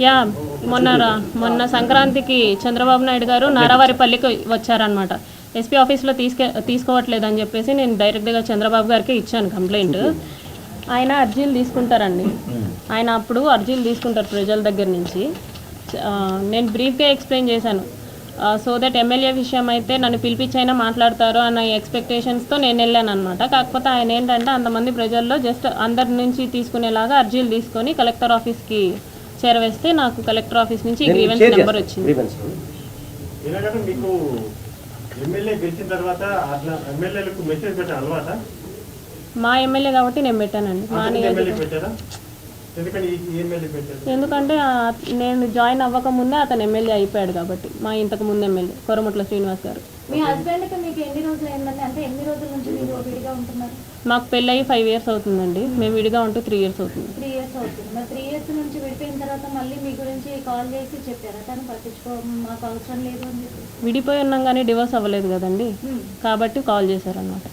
Yeah మొన్న సంక్రాంతికి చంద్రబాబు నాయుడు గారు నారావారిపల్లికి వచ్చారనమాట. ఎస్పీ ఆఫీస్లో తీసుకోవట్లేదు అని చెప్పేసి నేను డైరెక్ట్గా చంద్రబాబు గారికి ఇచ్చాను కంప్లైంట్. ఆయన అర్జీలు తీసుకుంటారండి. ఆయన అప్పుడు అర్జీలు తీసుకుంటారు ప్రజల దగ్గర నుంచి. నేను బ్రీఫ్గా ఎక్స్ప్లెయిన్ చేశాను. సో దట్ ఎమ్మెల్యే విషయం అయితే నన్ను పిలిపించైనా మాట్లాడతారు అన్న ఎక్స్పెక్టేషన్స్తో నేను వెళ్ళాను అనమాట. కాకపోతే ఆయన ఏంటంటే అంతమంది ప్రజల్లో జస్ట్ అందరి నుంచి తీసుకునేలాగా అర్జీలు తీసుకొని కలెక్టర్ ఆఫీస్కి చేరవేస్తే నాకు కలెక్టర్ ఆఫీస్ నుంచి గ్రీవెన్స్ నెంబర్ వచ్చింది. మా ఎమ్మెల్యే కాబట్టి నేను పెట్టానండి. ఎందుకంటే నేను జాయిన్ అవ్వక ముందే అతను ఎమ్మెల్యే అయిపోయాడు కాబట్టి. మా ఇంతకు ముందు ఎమ్మెల్యే కొరముట్ల శ్రీనివాస్ గారు. మీ హస్బెండ్కి మీకు ఎన్ని రోజులు అయిందండి? అంటే ఎన్ని రోజుల నుంచి మీరు విడిగా ఉంటున్నారు? మాకు పెళ్ళి 5 years అవుతుందండి. మేము విడిగా ఉంటూ 3 years అవుతుంది. 3 years అవుతుంది. మరి 3 years నుంచి విడిపోయిన తర్వాత మళ్ళీ మీ గురించి కాల్ చేసి చెప్పారా తను మాకు అవసరం లేదు అని చెప్పి? విడిపోయి ఉన్నాం కానీ డివోర్స్ అవ్వలేదు కదండి, కాబట్టి కాల్ చేశారన్నమాట.